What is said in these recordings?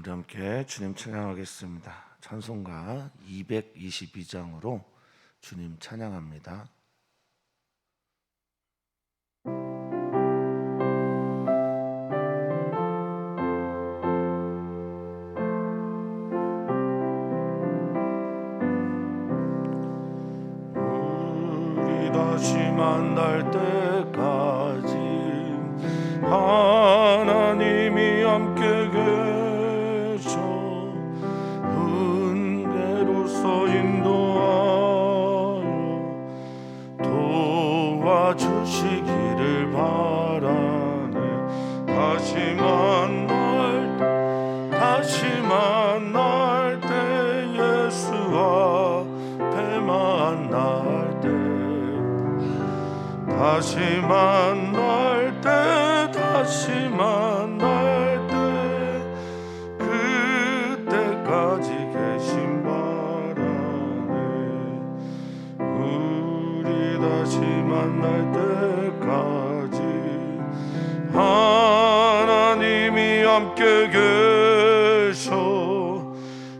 우리 함께 주님 찬양하겠습니다. 찬송가 222장으로 주님 찬양합니다. 우리 다시 만날 때까지 하나님이 함께 계셔 은혜로서 인도하여 도와주시기를 바라네. 다시 만날 때 예수 앞에 만날 때 다시 만날 때 그때까지 계신 바라네. 우리 다시 만날 때까지 하나님이 함께 계셔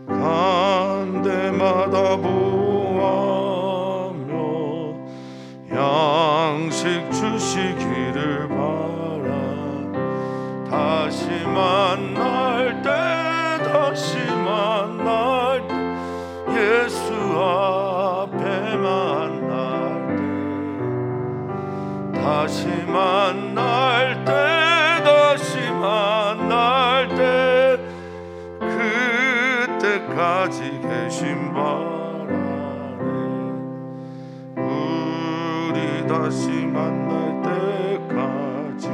간 데마다 보아며 양식 주시기를 바라. 다시 만날 때 예수 앞에 만날 때 다시 만날 때 그때까지 계신 바라네. 우리 다시 만날 때까지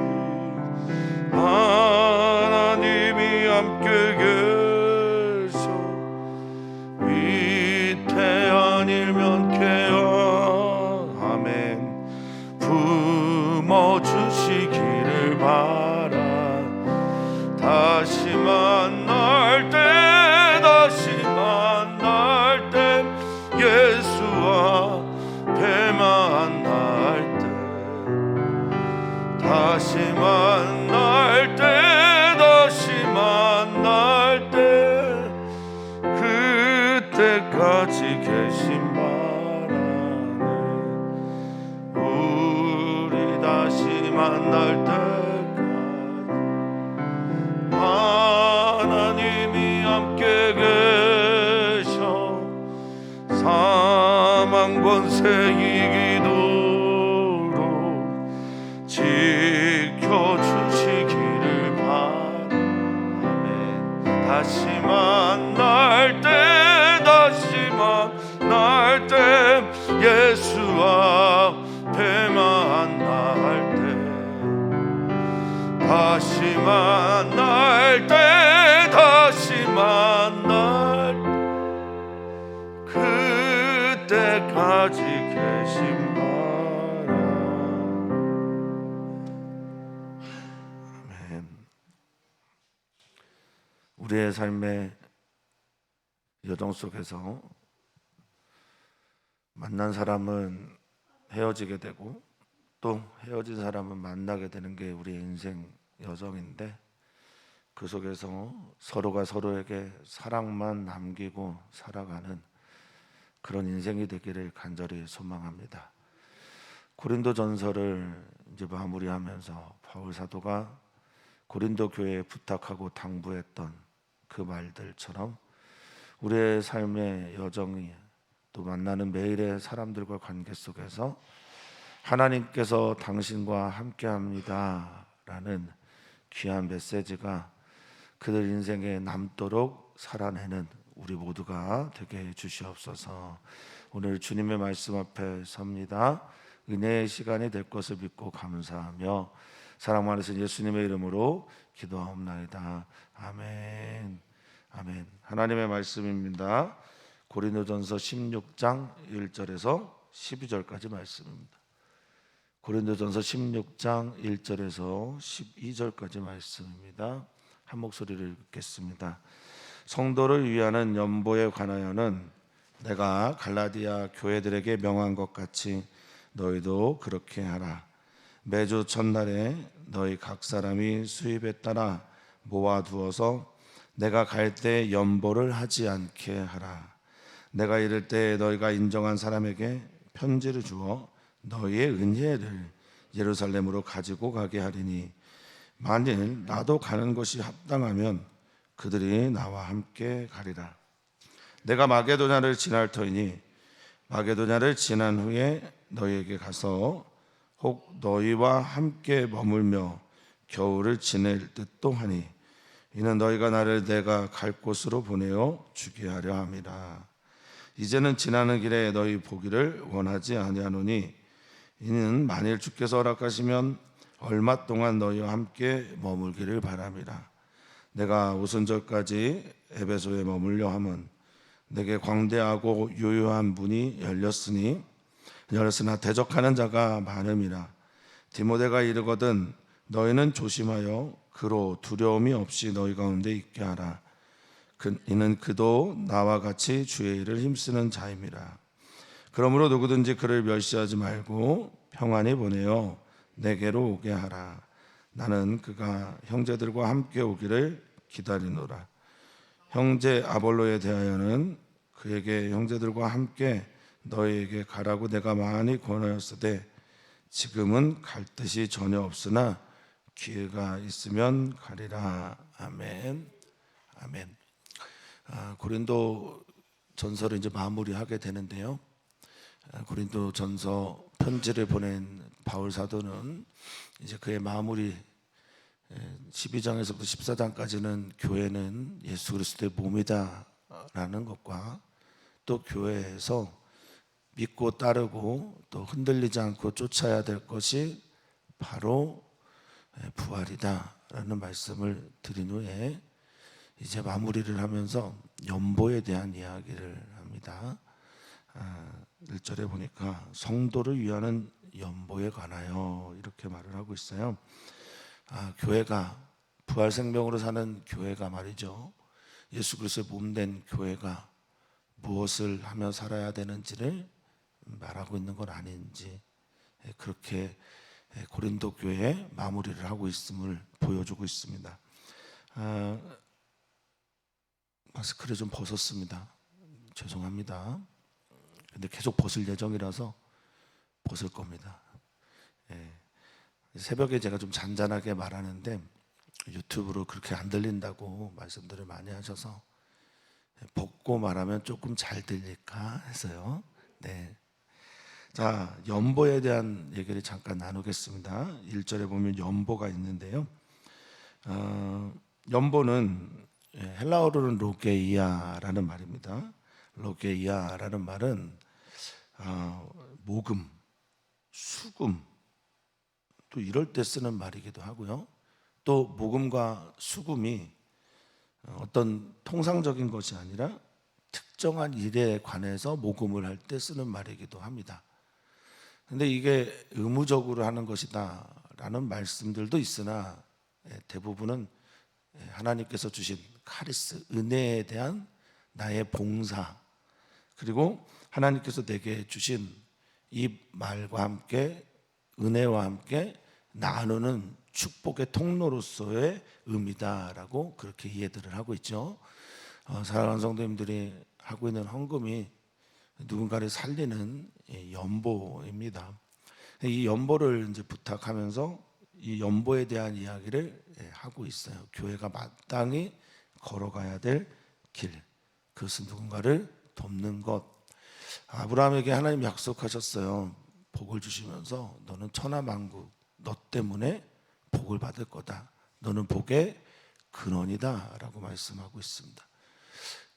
하나님이 함께 계셔 위태한 일면케어 아멘 품어주시기를 바라. 다시 만날 때 예수 앞에 만날 때 다시 만날 때 그때까지 계신 바라네. 우리 다시 만날 때까지 하나님이 함께 계셔 사망 권세 이기도록 지켜주시기를 바라네. 다시 만날 때 예수 앞에 만날 때 다시 만날 때 그때까지 계신 바라. 아멘. 우리의 삶의 여정 속에서 만난 사람은 헤어지게 되고 또 헤어진 사람은 만나게 되는 게 우리의 인생 여정인데 그 속에서 서로가 서로에게 사랑만 남기고 살아가는 그런 인생이 되기를 간절히 소망합니다. 고린도전서를 이제 마무리하면서 바울 사도가 고린도 교회에 부탁하고 당부했던 그 말들처럼 우리의 삶의 여정이 또 만나는 매일의 사람들과 관계 속에서 하나님께서 당신과 함께합니다 라는 귀한 메시지가 그들 인생에 남도록 살아내는 우리 모두가 되게 해 주시옵소서. 오늘 주님의 말씀 앞에 섭니다. 은혜의 시간이 될 것을 믿고 감사하며 사랑 많으신 예수님의 이름으로 기도하옵나이다. 아멘. 아멘. 하나님의 말씀입니다. 고린도전서 16장 1절에서 12절까지 말씀입니다. 고린도전서 16장 1절에서 12절까지 말씀입니다. 한 목소리를 읽겠습니다. 성도를 위하는 연보에 관하여는 내가 갈라디아 교회들에게 명한 것 같이 너희도 그렇게 하라. 매주 첫날에 너희 각 사람이 수입에 따라 모아두어서 내가 갈 때 연보를 하지 않게 하라. 내가 이를 때 너희가 인정한 사람에게 편지를 주어 너희의 은혜를 예루살렘으로 가지고 가게 하리니 만일 나도 가는 것이 합당하면 그들이 나와 함께 가리라. 내가 마게도냐를 지날 터이니 마게도냐를 지난 후에 너희에게 가서 혹 너희와 함께 머물며 겨울을 지낼 듯도 하니 이는 너희가 나를 내가 갈 곳으로 보내어 주게 하려 함이라. 이제는 지나는 길에 너희 보기를 원하지 아니하노니 이는 만일 주께서 허락하시면 얼마 동안 너희와 함께 머물기를 바람이라. 내가 오순절까지 에베소에 머물려 함은 내게 광대하고 유효한 문이 열렸으나 대적하는 자가 많음이라. 디모데가 이르거든 너희는 조심하여 그로 두려움이 없이 너희 가운데 있게 하라. 이는 그도 나와 같이 주의 일을 힘쓰는 자임이라. 그러므로 누구든지 그를 멸시하지 말고 평안히 보내어 내게로 오게 하라. 나는 그가 형제들과 함께 오기를 기다리노라. 형제 아볼로에 대하여는 그에게 형제들과 함께 너희에게 가라고 내가 많이 권하였으되 지금은 갈 뜻이 전혀 없으나 기회가 있으면 가리라. 아멘. 아멘. 고린도 전서를 이제 마무리하게 되는데요. 고린도 전서 편지를 보낸 바울 사도는 이제 그의 마무리 12장에서부터 14장까지는 교회는 예수 그리스도의 몸이다라는 것과 또 교회에서 믿고 따르고 또 흔들리지 않고 쫓아야 될 것이 바로 부활이다라는 말씀을 드린 후에 이제 마무리를 하면서 연보에 대한 이야기를 합니다. 1절에 보니까 성도를 위하는 연보에 관하여 이렇게 말을 하고 있어요. 교회가 부활 생명으로 사는 교회가 말이죠. 예수 그리스도의 몸된 교회가 무엇을 하며 살아야 되는지를 말하고 있는 건 아닌지 그렇게 고린도 교회에 마무리를 하고 있음을 보여주고 있습니다. 마스크를 좀 벗었습니다. 죄송합니다. 근데 계속 벗을 예정이라서 벗을 겁니다. 새벽에 제가 좀 잔잔하게 말하는데 유튜브로 그렇게 안 들린다고 말씀들을 많이 하셔서 벗고 말하면 조금 잘 들릴까 해서요. 네. 자, 연보에 대한 얘기를 잠깐 나누겠습니다. 1절에 보면 연보가 있는데요. 연보는 헬라어로는 로게이아라는 말입니다. 로게이아라는 말은 모금, 수금 또 이럴 때 쓰는 말이기도 하고요. 또 모금과 수금이 어떤 통상적인 것이 아니라 특정한 일에 관해서 모금을 할 때 쓰는 말이기도 합니다. 근데 이게 의무적으로 하는 것이다 라는 말씀들도 있으나 대부분은 하나님께서 주신 카리스, 은혜에 대한 나의 봉사, 그리고 하나님께서 내게 주신 이 말과 함께 은혜와 함께 나누는 축복의 통로로서의 의미다라고 그렇게 이해들을 하고 있죠. 사랑하는 성도님들이 하고 있는 헌금이 누군가를 살리는 연보입니다. 이 연보를 이제 부탁하면서 이 연보에 대한 이야기를 하고 있어요. 교회가 마땅히 걸어가야 될 길, 그것은 누군가를 돕는 것. 아브라함에게 하나님 약속하셨어요. 복을 주시면서 너는 천하만국, 너 때문에 복을 받을 거다. 너는 복의 근원이다 라고 말씀하고 있습니다.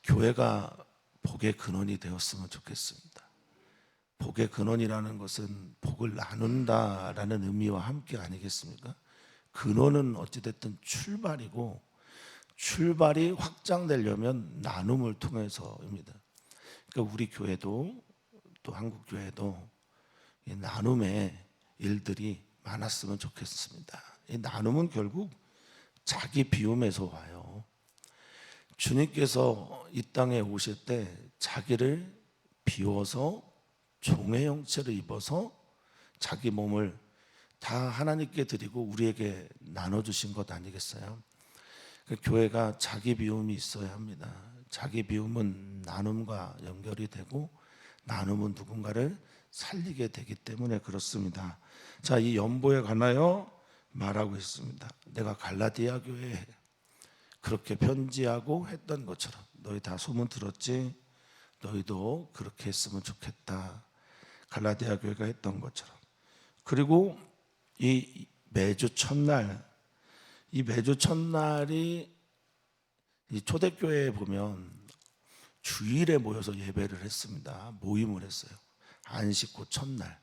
교회가 복의 근원이 되었으면 좋겠습니다. 복의 근원이라는 것은 복을 나눈다라는 의미와 함께 아니겠습니까? 근원은 어찌됐든 출발이고 출발이 확장되려면 나눔을 통해서입니다. 그러니까 우리 교회도 또 한국 교회도 이 나눔의 일들이 많았으면 좋겠습니다. 이 나눔은 결국 자기 비움에서 와요. 주님께서 이 땅에 오실 때 자기를 비워서 종의 형체를 입어서 자기 몸을 다 하나님께 드리고 우리에게 나눠주신 것 아니겠어요? 그 교회가 자기 비움이 있어야 합니다. 자기 비움은 나눔과 연결이 되고 나눔은 누군가를 살리게 되기 때문에 그렇습니다. 자, 이 연보에 관하여 말하고 있습니다. 내가 갈라디아 교회에 그렇게 편지하고 했던 것처럼 너희 다 소문 들었지? 너희도 그렇게 했으면 좋겠다. 갈라디아 교회가 했던 것처럼. 그리고 이 매주 첫날, 이 매주 첫날이 이 초대교회에 보면 주일에 모여서 예배를 했습니다. 모임을 했어요. 안식 후 첫날.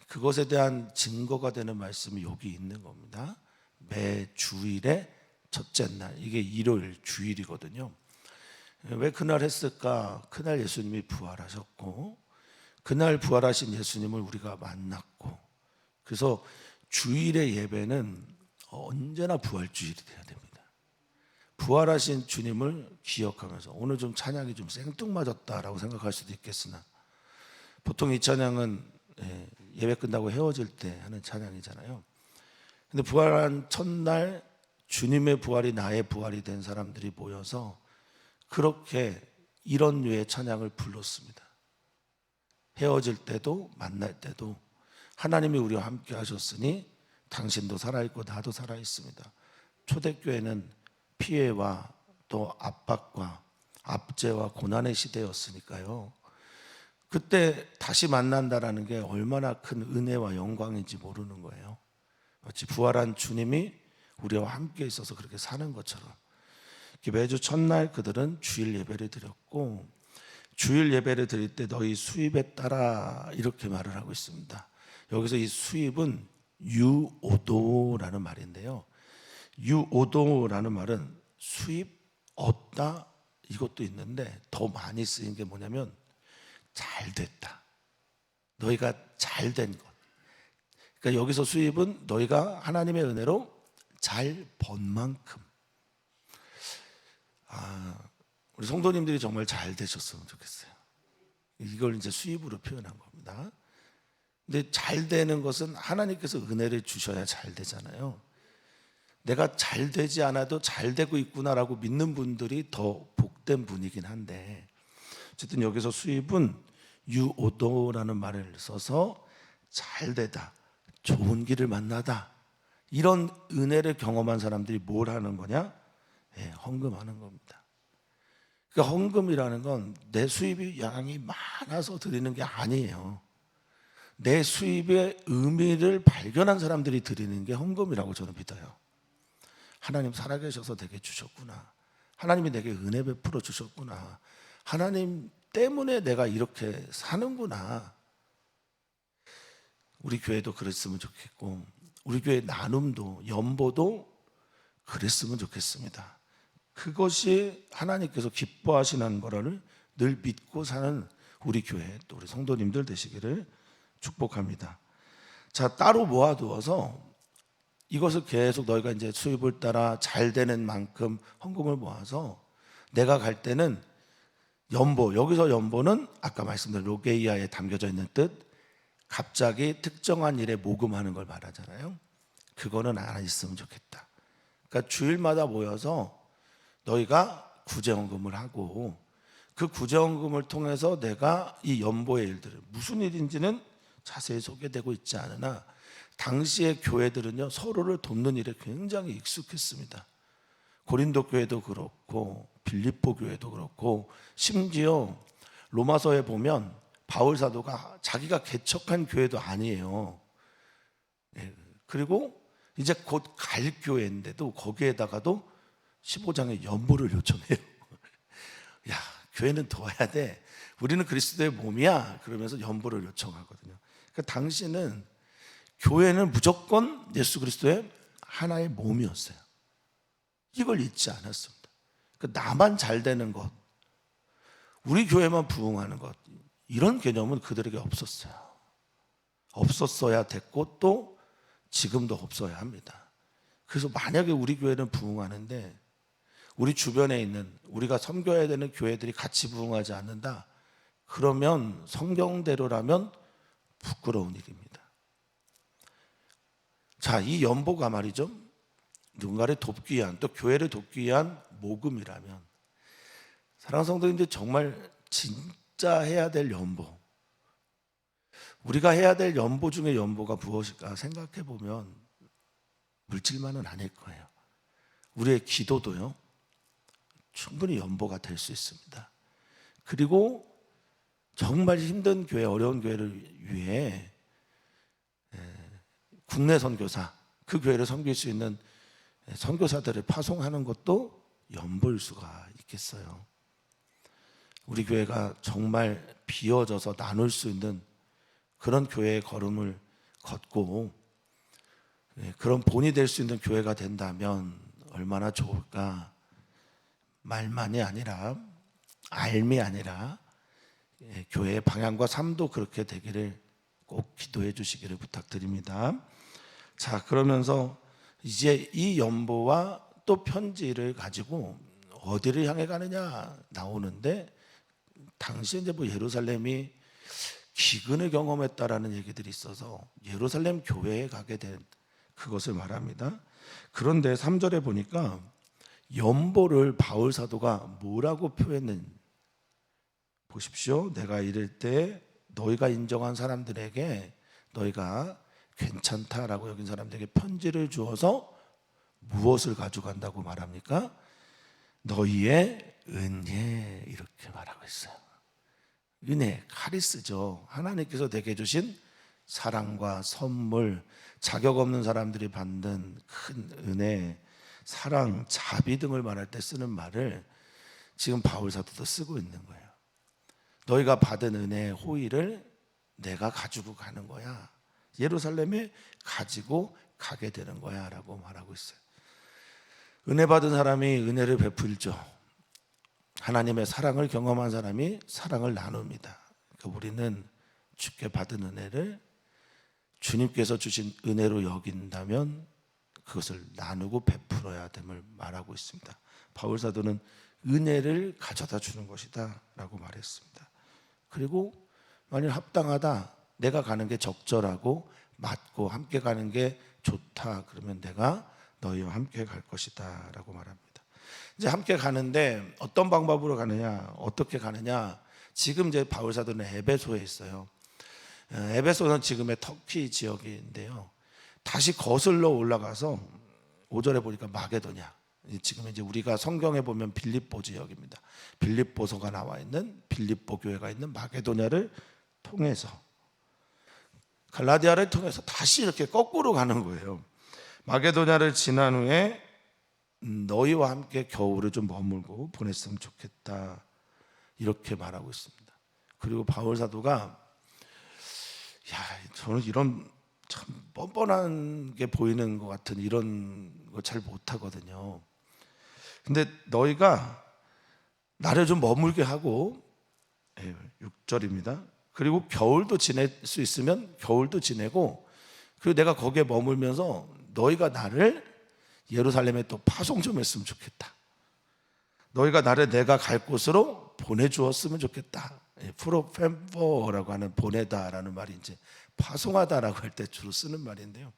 그것에 대한 증거가 되는 말씀이 여기 있는 겁니다. 매 주일의 첫째 날. 이게 일요일 주일이거든요. 왜 그날 했을까? 그날 예수님이 부활하셨고 그날 부활하신 예수님을 우리가 만났고, 그래서 주일의 예배는 언제나 부활주일이 돼야 됩니다. 부활하신 주님을 기억하면서, 오늘 좀 찬양이 좀 생뚱맞았다라고 생각할 수도 있겠으나 보통 이 찬양은 예배 끝나고 헤어질 때 하는 찬양이잖아요. 근데 부활한 첫날 주님의 부활이 나의 부활이 된 사람들이 모여서 그렇게 이런 류의 찬양을 불렀습니다. 헤어질 때도 만날 때도 하나님이 우리와 함께 하셨으니 당신도 살아있고 나도 살아있습니다. 초대교회는 피해와 또 압박과 압제와 고난의 시대였으니까요. 그때 다시 만난다라는 게 얼마나 큰 은혜와 영광인지 모르는 거예요. 마치 부활한 주님이 우리와 함께 있어서 그렇게 사는 것처럼. 매주 첫날 그들은 주일 예배를 드렸고, 주일 예배를 드릴 때 너희 수입에 따라 이렇게 말을 하고 있습니다. 여기서 이 수입은 유오도라는 말인데요. 유오도라는 말은 수입 얻다 이것도 있는데 더 많이 쓰인 게 뭐냐면 잘 됐다. 너희가 잘 된 것. 그러니까 여기서 수입은 너희가 하나님의 은혜로 잘 번 만큼. 우리 성도님들이 정말 잘 되셨으면 좋겠어요. 이걸 이제 수입으로 표현한 겁니다. 근데 잘 되는 것은 하나님께서 은혜를 주셔야 잘 되잖아요. 내가 잘 되지 않아도 잘 되고 있구나라고 믿는 분들이 더 복된 분이긴 한데, 어쨌든 여기서 수입은 유오도라는 말을 써서 잘 되다, 좋은 길을 만나다, 이런 은혜를 경험한 사람들이 뭘 하는 거냐? 헌금하는 겁니다. 그러니까 헌금이라는 건 내 수입이 양이 많아서 드리는 게 아니에요. 내 수입의 의미를 발견한 사람들이 드리는 게 헌금이라고 저는 믿어요. 하나님 살아계셔서 내게 주셨구나. 하나님이 내게 은혜 베풀어 주셨구나. 하나님 때문에 내가 이렇게 사는구나. 우리 교회도 그랬으면 좋겠고, 우리 교회 나눔도 연보도 그랬으면 좋겠습니다. 그것이 하나님께서 기뻐하시는 거를 늘 믿고 사는 우리 교회 또 우리 성도님들 되시기를 축복합니다. 자, 따로 모아두어서 이것을 계속 너희가 이제 수입을 따라 잘 되는 만큼 헌금을 모아서 내가 갈 때는 연보, 여기서 연보는 아까 말씀드린 로게이아에 담겨져 있는 뜻, 갑자기 특정한 일에 모금하는 걸 말하잖아요. 그거는 안 했으면 좋겠다. 그러니까 주일마다 모여서 너희가 구제헌금을 하고 그 구제헌금을 통해서 내가 이 연보의 일들을 무슨 일인지는 자세히 소개되고 있지 않으나 당시의 교회들은요 서로를 돕는 일에 굉장히 익숙했습니다. 고린도 교회도 그렇고 빌립보 교회도 그렇고 심지어 로마서에 보면 바울 사도가 자기가 개척한 교회도 아니에요. 그리고 이제 곧 갈 교회인데도 거기에다가도 15장에 연보를 요청해요. 야, 교회는 도와야 돼. 우리는 그리스도의 몸이야. 그러면서 연보를 요청하거든요. 그러니까 당시는 교회는 무조건 예수 그리스도의 하나의 몸이었어요. 이걸 잊지 않았습니다. 그러니까 나만 잘 되는 것, 우리 교회만 부흥하는 것, 이런 개념은 그들에게 없었어요. 없었어야 됐고 또 지금도 없어야 합니다. 그래서 만약에 우리 교회는 부흥하는데 우리 주변에 있는 우리가 섬겨야 되는 교회들이 같이 부흥하지 않는다, 그러면 성경대로라면 부끄러운 일입니다. 자, 이 연보가 말이죠, 누군가를 돕기 위한, 또 교회를 돕기 위한 모금이라면, 사랑하는 성도님들, 정말 진짜 해야 될 연보, 우리가 해야 될 연보 중에 연보가 무엇일까 생각해 보면 물질만은 아닐 거예요. 우리의 기도도요, 충분히 연보가 될 수 있습니다. 그리고 정말 힘든 교회, 어려운 교회를 위해 국내 선교사, 그 교회를 섬길 수 있는 선교사들을 파송하는 것도 연보일 수가 있겠어요. 우리 교회가 정말 비워져서 나눌 수 있는 그런 교회의 걸음을 걷고 그런 본이 될 수 있는 교회가 된다면 얼마나 좋을까. 말만이 아니라, 알미 아니라 교회의 방향과 삶도 그렇게 되기를 꼭 기도해 주시기를 부탁드립니다. 자, 그러면서 이제 이 연보와 또 편지를 가지고 어디를 향해 가느냐 나오는데, 당시에 이제 예루살렘이 기근을 경험했다라는 얘기들이 있어서 예루살렘 교회에 가게 된 그것을 말합니다. 그런데 3절에 보니까 연보를 바울 사도가 뭐라고 표현했는지 보십시오. 내가 이럴 때 너희가 인정한 사람들에게, 너희가 괜찮다라고 여긴 사람들에게 편지를 주어서 무엇을 가져간다고 말합니까? 너희의 은혜, 이렇게 말하고 있어요. 은혜, 카리스죠. 하나님께서 내게 주신 사랑과 선물, 자격 없는 사람들이 받는 큰 은혜, 사랑, 자비 등을 말할 때 쓰는 말을 지금 바울 사도도 쓰고 있는 거예요. 너희가 받은 은혜의 호의를 내가 가지고 가는 거야. 예루살렘에 가지고 가게 되는 거야 라고 말하고 있어요. 은혜 받은 사람이 은혜를 베풀죠. 하나님의 사랑을 경험한 사람이 사랑을 나눕니다. 그러니까 우리는 주께 받은 은혜를 주님께서 주신 은혜로 여긴다면 그것을 나누고 베풀어야 됨을 말하고 있습니다. 바울 사도는 은혜를 가져다 주는 것이다 라고 말했습니다. 그리고 만일 합당하다, 내가 가는 게 적절하고 맞고 함께 가는 게 좋다, 그러면 내가 너희와 함께 갈 것이다 라고 말합니다. 이제 함께 가는데 어떤 방법으로 가느냐, 어떻게 가느냐. 지금 이제 바울 사도는 에베소에 있어요. 에베소는 지금의 터키 지역인데요, 다시 거슬러 올라가서 5절에 보니까 마게도냐, 지금 이제 우리가 성경에 보면 빌립보 지역입니다. 빌립보서가 나와 있는 빌립보 교회가 있는 마게도냐를 통해서, 갈라디아를 통해서 다시 이렇게 거꾸로 가는 거예요. 마게도냐를 지난 후에 너희와 함께 겨울을 좀 머물고 보냈으면 좋겠다, 이렇게 말하고 있습니다. 그리고 바울 사도가, 저는 이런 참 뻔뻔한 게 보이는 것 같은 이런 거 잘 못하거든요. 근데 너희가 나를 좀 머물게 하고, 6절입니다. 그리고 겨울도 지낼 수 있으면 겨울도 지내고, 그리고 내가 거기에 머물면서 너희가 나를 예루살렘에 또 파송 좀 했으면 좋겠다. 너희가 나를 내가 갈 곳으로 보내주었으면 좋겠다. 프로펜포라고 하는 보내다라는 말이 이제 파송하다라고 할 때 주로 쓰는 말인데요,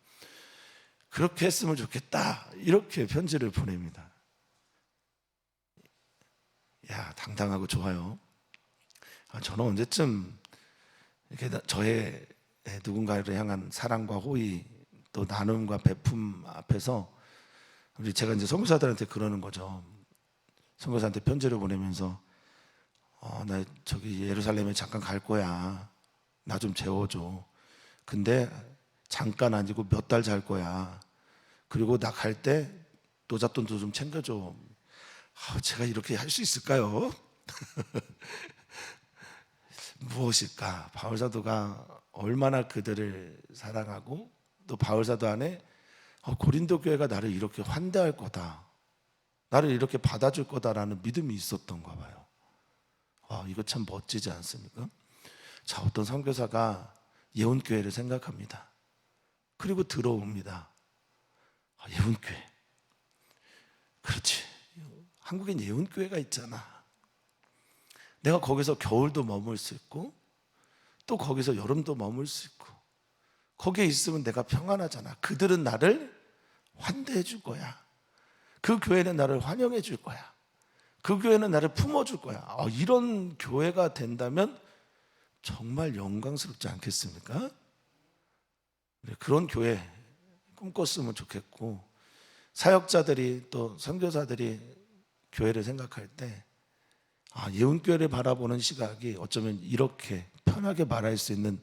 그렇게 했으면 좋겠다, 이렇게 편지를 보냅니다. 당당하고 좋아요. 저는 언제쯤 이렇게 저의 누군가를 향한 사랑과 호의, 또 나눔과 베품 앞에서 제가 이제 선교사들한테 그러는 거죠. 선교사한테 편지를 보내면서 나 저기 예루살렘에 잠깐 갈 거야. 나 좀 재워줘. 근데 잠깐 아니고 몇 달 잘 거야. 그리고 나 갈 때 노잣돈도 좀 챙겨줘. 제가 이렇게 할 수 있을까요? 무엇일까? 바울 사도가 얼마나 그들을 사랑하고, 또 바울 사도 안에 고린도 교회가 나를 이렇게 환대할 거다, 나를 이렇게 받아줄 거다라는 믿음이 있었던가 봐요. 이거 참 멋지지 않습니까? 자, 어떤 선교사가 예원교회를 생각합니다. 그리고 들어옵니다. 예원교회, 그렇지, 한국엔 예원교회가 있잖아. 내가 거기서 겨울도 머물 수 있고, 또 거기서 여름도 머물 수 있고, 거기에 있으면 내가 평안하잖아. 그들은 나를 환대해 줄 거야. 그 교회는 나를 환영해 줄 거야. 그 교회는 나를 품어줄 거야. 이런 교회가 된다면 정말 영광스럽지 않겠습니까? 그런 교회 꿈꿨으면 좋겠고, 사역자들이 또 선교사들이 교회를 생각할 때 예운교회를 바라보는 시각이 어쩌면 이렇게 편하게 말할 수 있는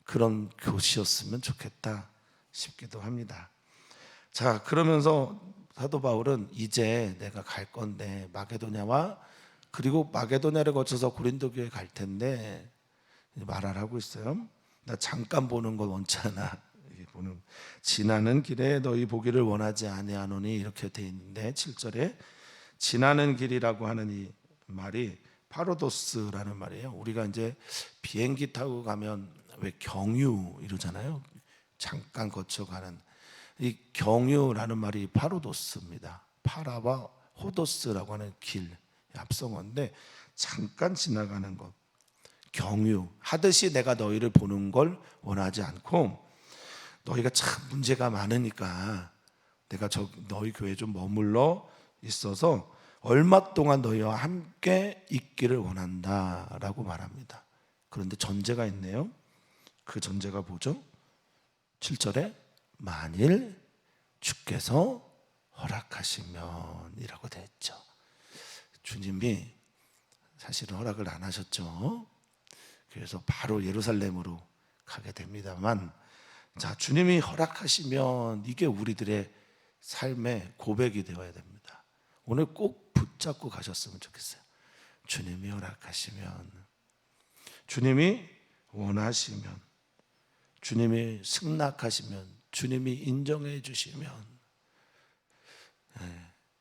그런 교시였으면 좋겠다 싶기도 합니다. 자, 그러면서 사도 바울은 이제 내가 갈 건데 마게도냐와 그리고 마게도냐를 거쳐서 고린도 교회 갈 텐데 말을 하고 있어요. 나 잠깐 보는 건 원치 않아. 지나는 길에 너희 보기를 원하지 아니하노니 이렇게 돼 있는데 7절에 지나는 길이라고 하는 이 말이 파로도스라는 말이에요. 우리가 이제 비행기 타고 가면 왜 경유 이러잖아요. 잠깐 거쳐가는 이 경유라는 말이 파로도스입니다. 파라와 호도스라고 하는 길, 합성어인데 잠깐 지나가는 것. 경유 하듯이 내가 너희를 보는 걸 원하지 않고, 너희가 참 문제가 많으니까 내가 너희 교회에 좀 머물러 있어서 얼마 동안 너희와 함께 있기를 원한다라고 말합니다. 그런데 전제가 있네요. 그 전제가 뭐죠? 7절에 만일 주께서 허락하시면 이라고 되어 있죠. 주님이 사실은 허락을 안 하셨죠. 그래서 바로 예루살렘으로 가게 됩니다만, 자, 주님이 허락하시면 이게 우리들의 삶의 고백이 되어야 됩니다. 오늘 꼭 붙잡고 가셨으면 좋겠어요. 주님이 허락하시면, 주님이 원하시면, 주님이 승낙하시면, 주님이 인정해 주시면,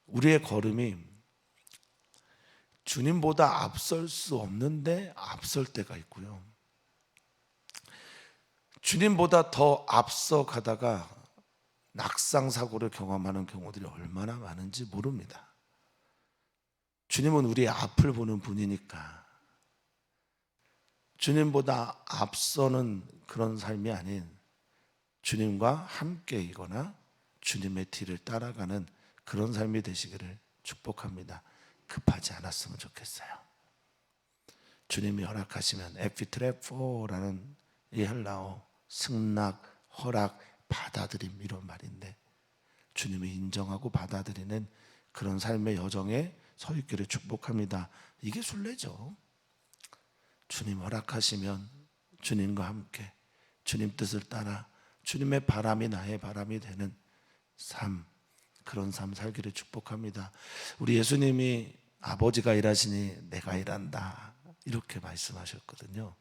우리의 걸음이 주님보다 앞설 수 없는데 앞설 때가 있고요, 주님보다 더 앞서 가다가 낙상사고를 경험하는 경우들이 얼마나 많은지 모릅니다. 주님은 우리의 앞을 보는 분이니까 주님보다 앞서는 그런 삶이 아닌 주님과 함께이거나 주님의 뒤를 따라가는 그런 삶이 되시기를 축복합니다. 급하지 않았으면 좋겠어요. 주님이 허락하시면 에피트레포라는 이 헬라어 승낙, 허락, 받아들임 이런 말인데, 주님이 인정하고 받아들이는 그런 삶의 여정에 서 있기를 축복합니다. 이게 순례죠. 주님 허락하시면 주님과 함께 주님 뜻을 따라 주님의 바람이 나의 바람이 되는 삶, 그런 삶 살기를 축복합니다. 우리 예수님이 아버지가 일하시니 내가 일한다 이렇게 말씀하셨거든요.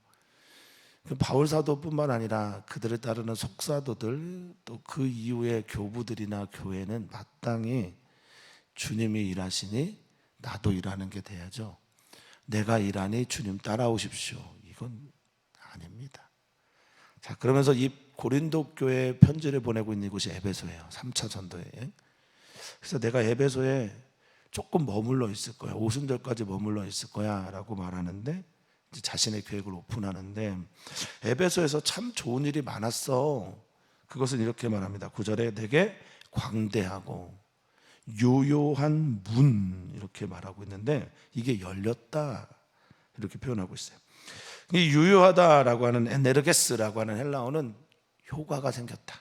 바울 사도뿐만 아니라 그들을 따르는 속사도들, 또 그 이후의 교부들이나 교회는 마땅히 주님이 일하시니 나도 일하는 게 돼야죠. 내가 일하니 주님 따라오십시오, 이건 아닙니다. 자, 그러면서 이 고린도 교회에 편지를 보내고 있는 곳이 에베소예요. 3차 전도에. 그래서 내가 에베소에 조금 머물러 있을 거야, 오순절까지 머물러 있을 거야 라고 말하는데, 자신의 계획을 오픈하는데 에베소에서 참 좋은 일이 많았어. 그것은 이렇게 말합니다. 9절에 내게 광대하고 유효한 문 이렇게 말하고 있는데, 이게 열렸다 이렇게 표현하고 있어요. 이 유효하다라고 하는 에네르게스라고 하는 헬라어는 효과가 생겼다,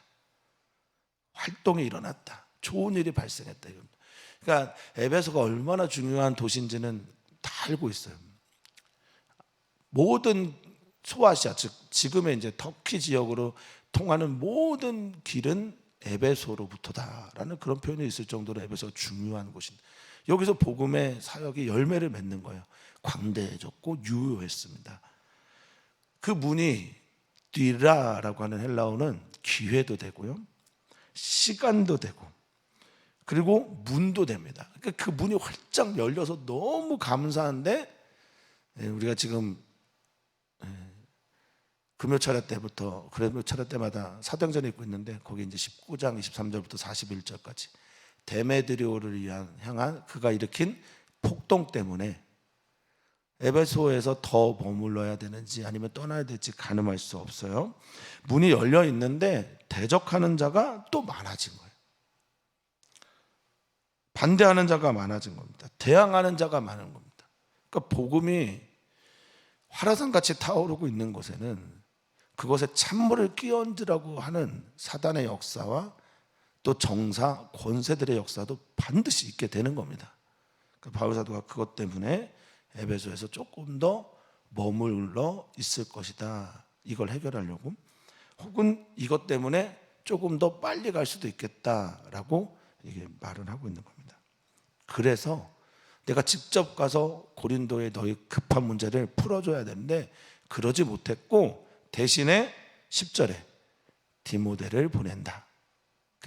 활동이 일어났다, 좋은 일이 발생했다. 그러니까 에베소가 얼마나 중요한 도시인지는 다 알고 있어요. 모든 소아시아, 즉 지금의 이제 터키 지역으로 통하는 모든 길은 에베소로부터다라는 그런 표현이 있을 정도로 에베소가 중요한 곳인데, 여기서 복음의 사역이 열매를 맺는 거예요. 광대해졌고 유효했습니다. 그 문이 뒤라라고 하는 헬라어는 기회도 되고요, 시간도 되고, 그리고 문도 됩니다. 그러니까 그 문이 활짝 열려서 너무 감사한데, 우리가 지금 금요 차례 때부터, 금요 차례 때마다 사도행전 읽고 있는데, 거기 이제 19장 23절부터 41절까지 데메드리오를 향한 그가 일으킨 폭동 때문에 에베소에서 더 머물러야 되는지 아니면 떠나야 될지 가늠할 수 없어요. 문이 열려 있는데 대적하는 자가 또 많아진 거예요. 반대하는 자가 많아진 겁니다. 대항하는 자가 많은 겁니다. 그러니까 복음이 화라산같이 타오르고 있는 곳에는 그것에 찬물을 끼얹으라고 하는 사단의 역사와 또 정사, 권세들의 역사도 반드시 있게 되는 겁니다. 그러니까 바울 사도가 그것 때문에 에베소에서 조금 더 머물러 있을 것이다. 이걸 해결하려고. 혹은 이것 때문에 조금 더 빨리 갈 수도 있겠다라고 이게 말을 하고 있는 겁니다. 그래서 내가 직접 가서 고린도에 너희 급한 문제를 풀어줘야 되는데 그러지 못했고 대신에 10절에 디모데를 보낸다.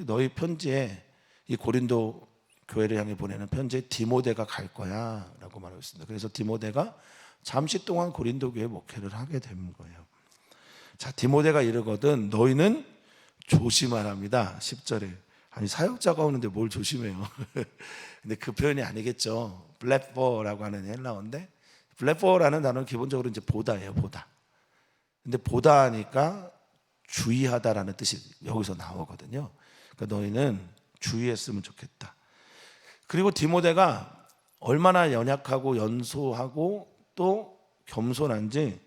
너희 편지에 이 고린도 교회를 향해 보내는 편지에 디모데가 갈 거야 라고 말하고 있습니다. 그래서 디모데가 잠시 동안 고린도 교회 목회를 하게 된 거예요. 자, 디모데가 이르거든 너희는 조심하랍니다. 10절에. 아니 사역자가 오는데 뭘 조심해요. 근데 그 표현이 아니겠죠. 블랙포라고 하는 헬라어인데 블랙포라는 단어는 기본적으로 이제 보다예요. 보다. 근데 보다 하니까 주의하다라는 뜻이 여기서 나오거든요. 그러니까 너희는 주의했으면 좋겠다. 그리고 디모데가 얼마나 연약하고 연소하고 또 겸손한지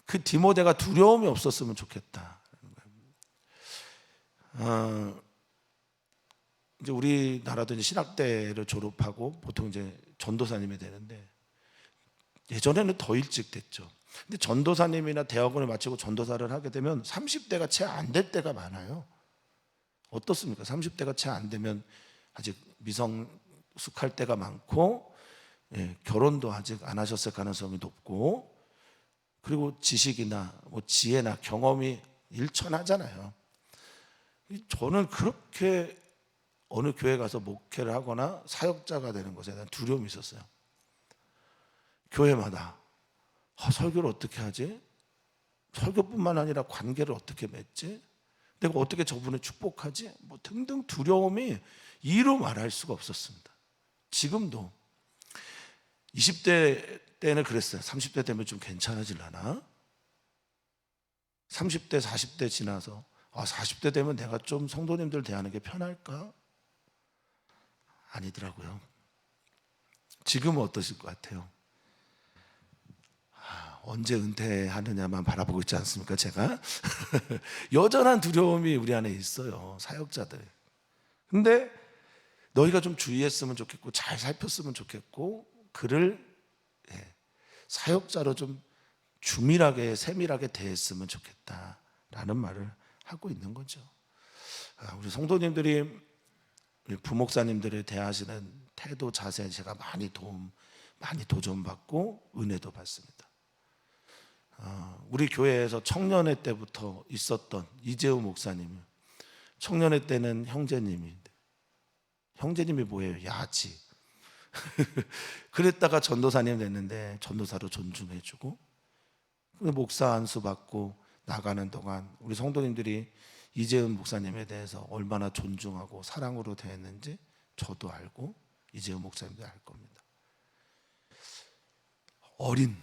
그 디모데가 두려움이 없었으면 좋겠다. 이제 우리나라도 이제 신학대를 졸업하고 보통 이제 전도사님이 되는데 예전에는 더 일찍 됐죠. 근데 전도사님이나 대학원을 마치고 전도사를 하게 되면 30대가 채 안 될 때가 많아요. 어떻습니까? 30대가 채 안 되면 아직 미성숙할 때가 많고 결혼도 아직 안 하셨을 가능성이 높고 그리고 지식이나 뭐 지혜나 경험이 일천하잖아요. 저는 그렇게 어느 교회 가서 목회를 하거나 사역자가 되는 것에 대한 두려움이 있었어요. 교회마다 설교를 어떻게 하지? 설교뿐만 아니라 관계를 어떻게 맺지? 내가 어떻게 저분을 축복하지? 뭐 등등 두려움이 이루 말할 수가 없었습니다. 지금도 20대 때는 그랬어요. 30대 되면 좀 괜찮아지려나? 30대, 40대 지나서 40대 되면 내가 좀 성도님들 대하는 게 편할까? 아니더라고요. 지금은 어떠실 것 같아요? 언제 은퇴하느냐만 바라보고 있지 않습니까? 제가 여전한 두려움이 우리 안에 있어요. 사역자들. 근데 너희가 좀 주의했으면 좋겠고 잘 살폈으면 좋겠고 그를 사역자로 좀 주밀하게 세밀하게 대했으면 좋겠다라는 말을 하고 있는 거죠. 우리 성도님들이 부목사님들을 대하시는 태도 자세 제가 많이 도전받고 은혜도 받습니다. 우리 교회에서 청년회 때부터 있었던 이재우 목사님은 청년회 때는 형제님이 뭐예요? 야지. 그랬다가 전도사님 됐는데 전도사로 존중해주고 목사 안수 받고 나가는 동안 우리 성도님들이 이재은 목사님에 대해서 얼마나 존중하고 사랑으로 대했는지 저도 알고 이재은 목사님도 알 겁니다. 어린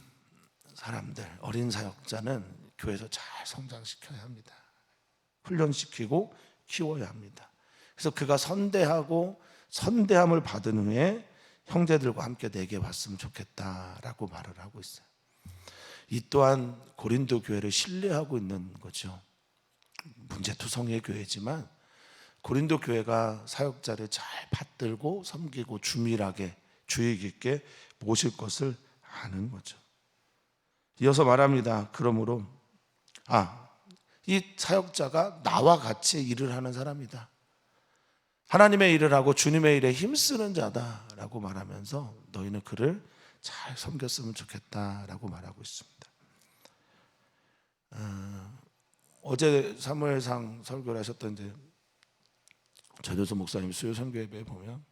사람들, 어린 사역자는 교회에서 잘 성장시켜야 합니다. 훈련시키고 키워야 합니다. 그래서 그가 선대하고 선대함을 받은 후에 형제들과 함께 내게 왔으면 좋겠다라고 말을 하고 있어요. 이 또한 고린도 교회를 신뢰하고 있는 거죠. 문제투성이의 교회지만 고린도 교회가 사역자를 잘 받들고 섬기고 주밀하게 주의 깊게 모실 것을 아는 거죠. 이어서 말합니다. 그러므로 이 사역자가 나와 같이 일을 하는 사람이다. 하나님의 일을 하고 주님의 일에 힘쓰는 자다라고 말하면서 너희는 그를 잘 섬겼으면 좋겠다라고 말하고 있습니다. 어제 사무엘상 설교를 하셨던 이제 전효수 목사님 수요 선교회에 보면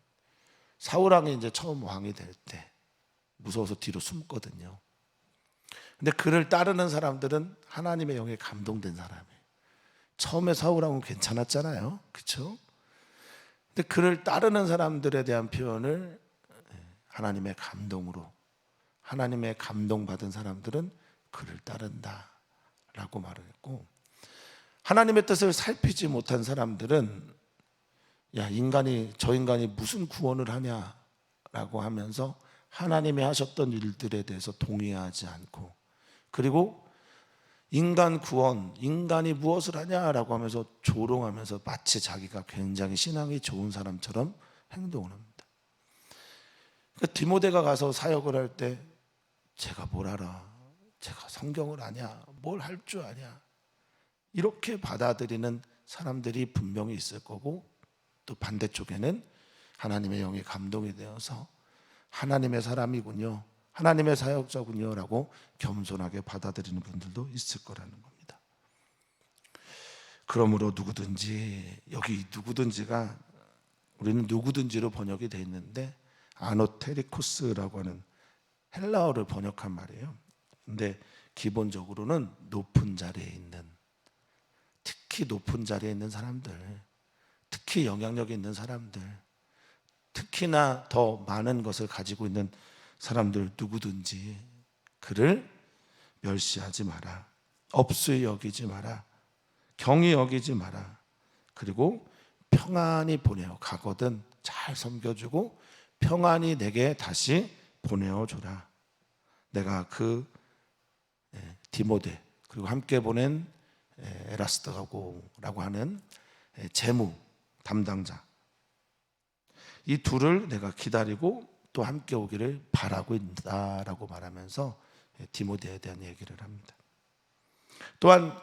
사울 왕이 이제 처음 왕이 될 때 무서워서 뒤로 숨거든요. 근데 그를 따르는 사람들은 하나님의 영에 감동된 사람이에요. 처음에 사울 왕은 괜찮았잖아요, 그렇죠? 근데 그를 따르는 사람들에 대한 표현을 하나님의 감동으로 하나님의 감동받은 사람들은 그를 따른다라고 말을 했고 하나님의 뜻을 살피지 못한 사람들은 야, 저 인간이 무슨 구원을 하냐라고 하면서 하나님이 하셨던 일들에 대해서 동의하지 않고, 그리고 인간 구원, 인간이 무엇을 하냐라고 하면서 조롱하면서 마치 자기가 굉장히 신앙이 좋은 사람처럼 행동을 합니다. 그러니까 디모데가 가서 사역을 할 때 제가 뭘 알아? 제가 성경을 아냐? 뭘 할 줄 아냐? 이렇게 받아들이는 사람들이 분명히 있을 거고, 또 반대쪽에는 하나님의 영이 감동이 되어서 하나님의 사람이군요, 하나님의 사역자군요 라고 겸손하게 받아들이는 분들도 있을 거라는 겁니다. 그러므로 누구든지, 여기 누구든지가 우리는 누구든지로 번역이 되어 있는데 아노테리코스라고 하는 헬라어를 번역한 말이에요. 근데 기본적으로는 높은 자리에 있는, 특히 높은 자리에 있는 사람들, 특히 영향력이 있는 사람들, 특히나 더 많은 것을 가지고 있는 사람들, 누구든지 그를 멸시하지 마라, 업수히 여기지 마라, 경히 여기지 마라. 그리고 평안히 보내어 가거든 잘 섬겨주고 평안히 내게 다시 보내어 줘라. 내가 그 디모데, 그리고 함께 보낸 에라스더라고 하는 재무 담당자, 이 둘을 내가 기다리고 또 함께 오기를 바라고 있다라고 말하면서 디모데에 대한 얘기를 합니다. 또한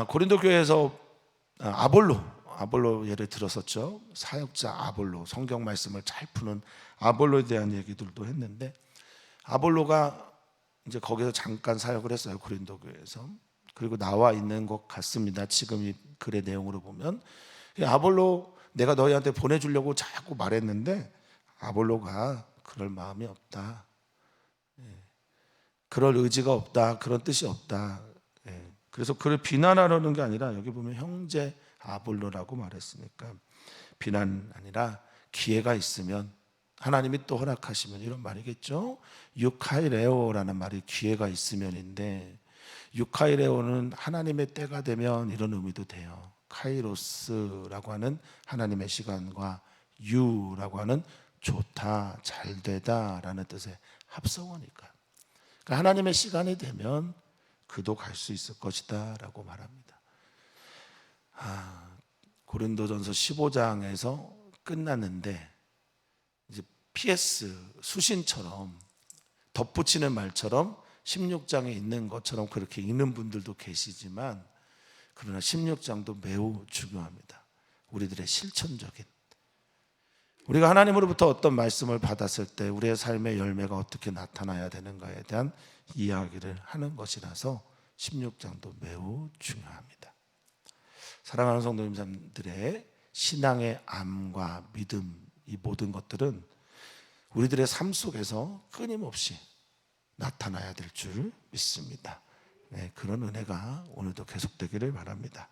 고린도 교회에서 아볼로 예를 들었었죠. 사역자 아볼로, 성경 말씀을 잘 푸는 아볼로에 대한 얘기들도 했는데, 아볼로가 이제 거기서 잠깐 사역을 했어요, 고린도 교회에서. 그리고 나와 있는 것 같습니다, 지금 이 글의 내용으로 보면. 아볼로 내가 너희한테 보내주려고 자꾸 말했는데 아볼로가 그럴 마음이 없다, 그럴 의지가 없다, 그런 뜻이 없다. 그래서 그를 비난하려는 게 아니라, 여기 보면 형제 아볼로라고 말했으니까 비난 아니라 기회가 있으면, 하나님이 또 허락하시면, 이런 말이겠죠. 유카이레오라는 말이 기회가 있으면인데, 유카이레오는 하나님의 때가 되면 이런 의미도 돼요. 카이로스라고 하는 하나님의 시간과 유라고 하는 좋다, 잘되다 라는 뜻의 합성어니까, 그러니까 하나님의 시간이 되면 그도 갈 수 있을 것이다 라고 말합니다. 고린도전서 15장에서 끝났는데, 이제 PS 수신처럼 덧붙이는 말처럼 16장에 있는 것처럼 그렇게 읽는 분들도 계시지만, 그러나 16장도 매우 중요합니다. 우리들의 실천적인, 우리가 하나님으로부터 어떤 말씀을 받았을 때 우리의 삶의 열매가 어떻게 나타나야 되는가에 대한 이야기를 하는 것이라서 16장도 매우 중요합니다. 사랑하는 성도님들의 신앙의 암과 믿음, 이 모든 것들은 우리들의 삶 속에서 끊임없이 나타나야 될 줄 믿습니다. 그런 은혜가 오늘도 계속되기를 바랍니다.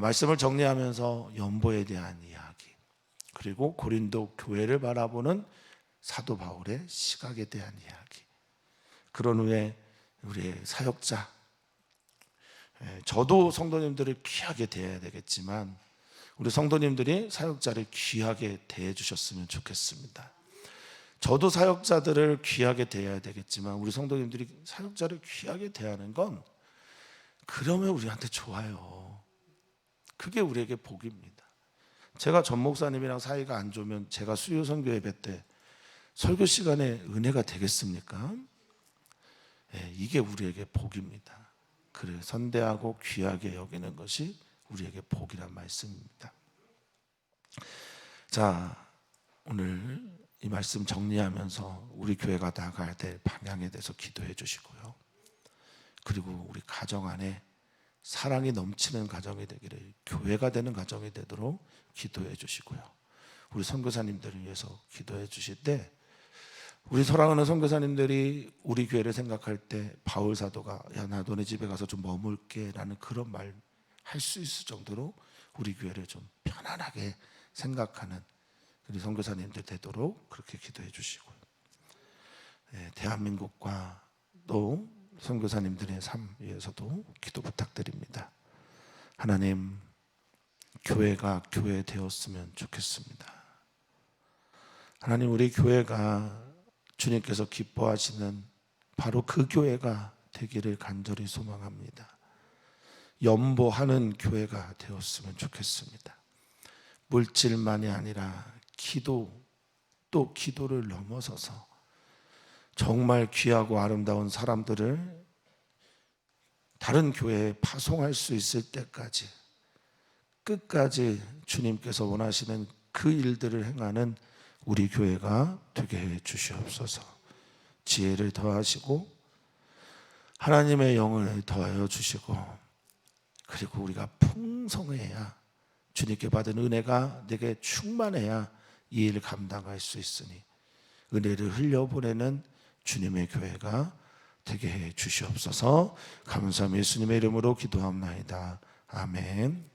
말씀을 정리하면서 연보에 대한 이야기, 그리고 고린도 교회를 바라보는 사도 바울의 시각에 대한 이야기, 그런 후에 우리의 사역자, 저도 성도님들을 귀하게 대해야 되겠지만 우리 성도님들이 사역자를 귀하게 대해 주셨으면 좋겠습니다. 저도 사역자들을 귀하게 대해야 되겠지만 우리 성도님들이 사역자를 귀하게 대하는 건, 그러면 우리한테 좋아요. 그게 우리에게 복입니다. 제가 전 목사님이랑 사이가 안 좋으면 제가 수요 선교 예배 때 설교 시간에 은혜가 되겠습니까? 이게 우리에게 복입니다. 그를 선대하고 귀하게 여기는 것이 우리에게 복이란 말씀입니다. 자, 오늘 이 말씀 정리하면서 우리 교회가 나가야 될 방향에 대해서 기도해 주시고요. 그리고 우리 가정 안에 사랑이 넘치는 가정이 되기를, 교회가 되는 가정이 되도록 기도해 주시고요. 우리 선교사님들을 위해서 기도해 주실 때, 우리 사랑하는 선교사님들이 우리 교회를 생각할 때 바울 사도가 야, 나 너네 집에 가서 좀 머물게 라는 그런 말 할 수 있을 정도로 우리 교회를 좀 편안하게 생각하는 우리 선교사님들 되도록 그렇게 기도해 주시고요. 대한민국과 또 선교사님들의 삶 위해서도 기도 부탁드립니다. 하나님, 교회가 교회 되었으면 좋겠습니다. 하나님, 우리 교회가 주님께서 기뻐하시는 바로 그 교회가 되기를 간절히 소망합니다. 연보하는 교회가 되었으면 좋겠습니다. 물질만이 아니라 기도, 또 기도를 넘어서서 정말 귀하고 아름다운 사람들을 다른 교회에 파송할 수 있을 때까지 끝까지 주님께서 원하시는 그 일들을 행하는 우리 교회가 되게 해 주시옵소서. 지혜를 더하시고 하나님의 영을 더하여 주시고, 그리고 우리가 풍성해야, 주님께 받은 은혜가 내게 충만해야 이 일을 감당할 수 있으니 은혜를 흘려보내는 주님의 교회가 되게 해 주시옵소서. 감사함 예수님의 이름으로 기도합나이다. 아멘.